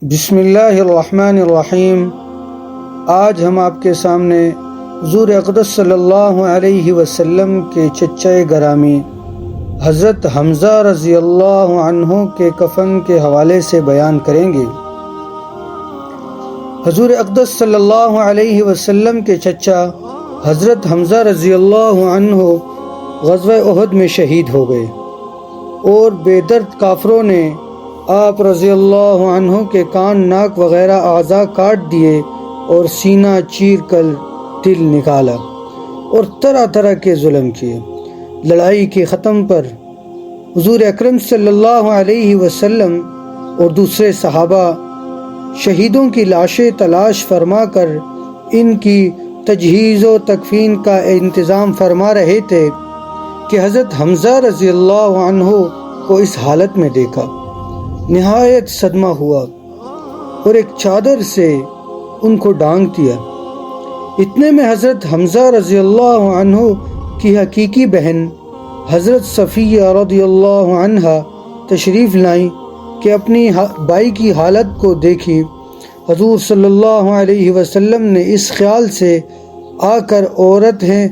بسم اللہ الرحمن الرحیم۔ آج ہم آپ کے سامنے حضور اقدس صلی اللہ علیہ وسلم کے چچا گرامی حضرت حمزہ رضی اللہ عنہ کے کفن کے حوالے سے بیان کریں گے۔ حضور اقدس صلی اللہ علیہ وسلم کے چچا حضرت حمزہ رضی اللہ عنہ غزوہ احد میں شہید ہو گئے اور بے درد کافروں نے آپ رضی اللہ عنہ کے کان، ناک وغیرہ اعضاء کاٹ دیے اور سینہ چیر کر دل نکالا اور طرح طرح کے ظلم کیے۔ لڑائی کے ختم پر حضور اکرم صلی اللہ علیہ وسلم اور دوسرے صحابہ شہیدوں کی لاشیں تلاش فرما کر ان کی تجہیز و تکفین کا انتظام فرما رہے تھے کہ حضرت حمزہ رضی اللہ عنہ کو اس حالت میں دیکھا۔ نہایت صدمہ ہوا اور ایک چادر سے ان کو ڈھانک دیا۔ اتنے میں حضرت حمزہ رضی اللہ عنہ کی حقیقی بہن حضرت صفیہ رضی اللہ عنہا تشریف لائیں کہ اپنی بھائی کی حالت کو دیکھی۔ حضور صلی اللہ علیہ وسلم نے اس خیال سے آ کر عورت ہیں،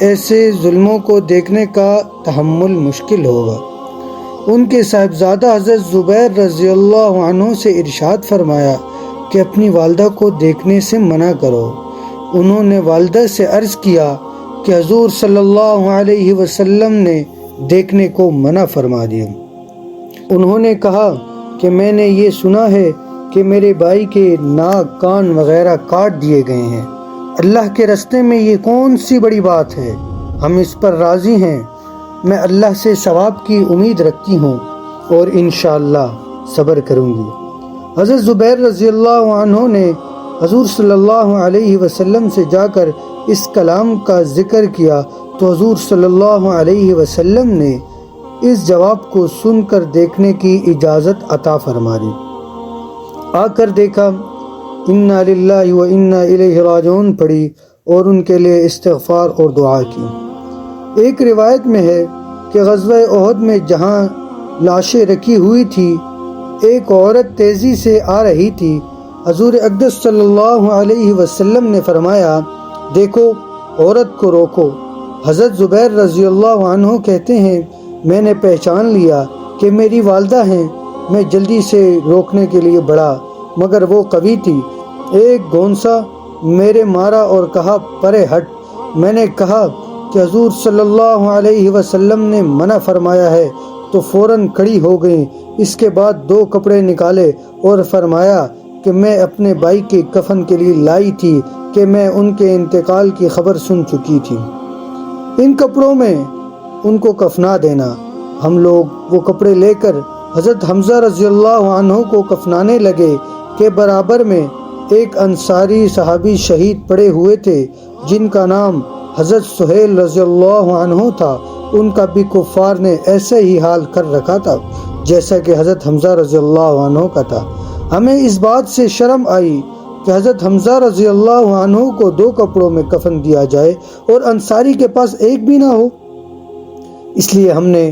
ایسے ظلموں کو دیکھنے کا تحمل مشکل ہوگا۔ ان کے صاحبزادہ حضرت زبیر رضی اللہ عنہ سے ارشاد فرمایا کہ اپنی والدہ کو دیکھنے سے منع کرو۔ انہوں نے والدہ سے عرض کیا کہ حضور صلی اللہ علیہ وسلم نے دیکھنے کو منع فرما دیا۔ انہوں نے کہا کہ میں نے یہ سنا ہے کہ میرے بھائی کے ناک، کان وغیرہ کاٹ دیے گئے ہیں۔ اللہ کے راستے میں یہ کون سی بڑی بات ہے؟ ہم اس پر راضی ہیں۔ میں اللہ سے ثواب کی امید رکھتی ہوں اور انشاءاللہ صبر کروں گی۔ حضرت زبیر رضی اللہ عنہ نے حضور صلی اللہ علیہ وسلم سے جا کر اس کلام کا ذکر کیا تو حضور صلی اللہ علیہ وسلم نے اس جواب کو سن کر دیکھنے کی اجازت عطا فرما دی۔ آ کر دیکھا، انا للہ و انا الیہ راجعون پڑھی اور ان کے لیے استغفار اور دعا کی۔ ایک روایت میں ہے کہ غزوہ احد میں جہاں لاشیں رکھی ہوئی تھی، ایک عورت تیزی سے آ رہی تھی۔ حضور اقدس صلی اللہ علیہ وسلم نے فرمایا، دیکھو عورت کو روکو۔ حضرت زبیر رضی اللہ عنہ کہتے ہیں، میں نے پہچان لیا کہ میری والدہ ہیں۔ میں جلدی سے روکنے کے لیے بڑھا مگر وہ قوی تھی۔ ایک گونسا میرے مارا اور کہا، پرے ہٹ۔ میں نے کہا کہ حضور صلی اللہ علیہ وسلم نے منع فرمایا ہے تو فوراً کھڑی ہو گئیں۔ اس کے بعد 2 کپڑے نکالے اور فرمایا کہ میں اپنے بھائی کے کفن کے لیے لائی تھی کہ میں ان کے انتقال کی خبر سن چکی تھی۔ ان کپڑوں میں ان کو کفنا دینا۔ ہم لوگ وہ کپڑے لے کر حضرت حمزہ رضی اللہ عنہ کو کفنانے لگے کہ برابر میں ایک انصاری صحابی شہید پڑے ہوئے تھے جن کا نام حضرت سہیل رضی اللہ عنہ تھا۔ ان کا بھی کفار نے ایسا ہی حال کر رکھا تھا جیسا کہ حضرت حمزہ رضی اللہ عنہ کا تھا۔ ہمیں اس بات سے شرم آئی کہ حضرت حمزہ رضی اللہ عنہ کو 2 کپڑوں میں کفن دیا جائے اور انصاری کے پاس ایک بھی نہ ہو۔ اس لیے ہم نے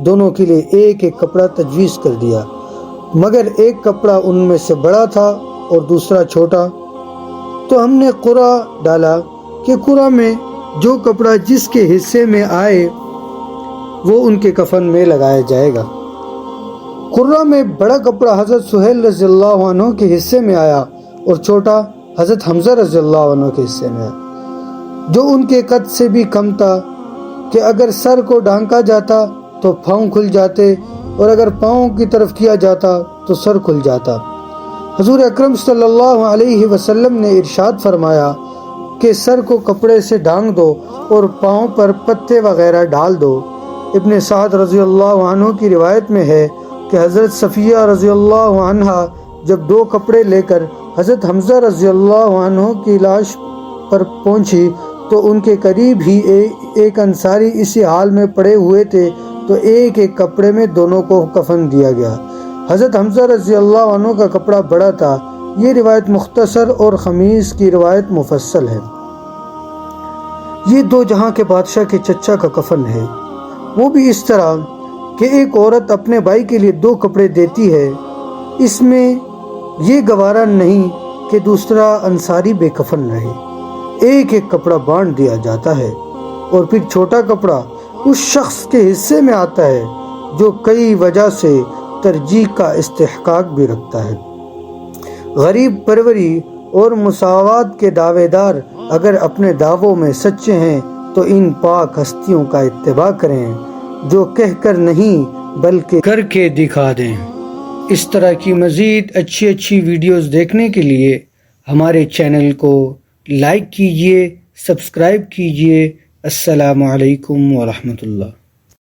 دونوں کے لیے ایک ایک کپڑا تجویز کر دیا، مگر ایک کپڑا ان میں سے بڑا تھا اور دوسرا چھوٹا، تو ہم نے قرعہ ڈالا کہ قرعہ میں جو کپڑا جس کے حصے میں آئے وہ ان کے کفن میں لگایا جائے گا۔ قرعہ میں بڑا کپڑا حضرت سہیل رضی اللہ عنہ کے حصے میں آیا اور چھوٹا حضرت حمزہ رضی اللہ عنہ کے حصے میں آیا، جو ان کے قد سے بھی کم تھا کہ اگر سر کو ڈھانکا جاتا تو پاؤں کھل جاتے اور اگر پاؤں کی طرف کیا جاتا تو سر کھل جاتا۔ حضور اکرم صلی اللہ علیہ وسلم نے ارشاد فرمایا کہ سر کو کپڑے سے ڈھانک دو اور پاؤں پر پتے وغیرہ ڈال دو۔ ابن سعد رضی اللہ عنہ کی روایت میں ہے کہ حضرت صفیہ رضی اللہ عنہا جب 2 کپڑے لے کر حضرت حمزہ رضی اللہ عنہ کی لاش پر پہنچی تو ان کے قریب ہی ایک انصاری اسی حال میں پڑے ہوئے تھے، تو ایک ایک کپڑے میں دونوں کو کفن دیا گیا۔ حضرت حمزہ رضی اللہ عنہ کا کپڑا بڑا تھا۔ یہ روایت مختصر اور خمیس کی روایت مفصل ہے۔ یہ 2 جہاں کے بادشاہ کے چچا کا کفن ہے، وہ بھی اس طرح کہ ایک عورت اپنے بھائی کے لیے 2 کپڑے دیتی ہے۔ اس میں یہ گوارا نہیں کہ دوسرا انصاری بے کفن رہے۔ ایک ایک کپڑا بانٹ دیا جاتا ہے اور پھر چھوٹا کپڑا اس شخص کے حصے میں آتا ہے جو کئی وجہ سے ترجیح کا استحقاق بھی رکھتا ہے۔ غریب پروری اور مساوات کے دعوے دار اگر اپنے دعووں میں سچے ہیں تو ان پاک ہستیوں کا اتباع کریں جو کہہ کر نہیں بلکہ کر کے دکھا دیں۔ اس طرح کی مزید اچھی ویڈیوز دیکھنے کے لیے ہمارے چینل کو لائک کیجئے، سبسکرائب کیجئے۔ السلام علیکم ورحمۃ اللہ۔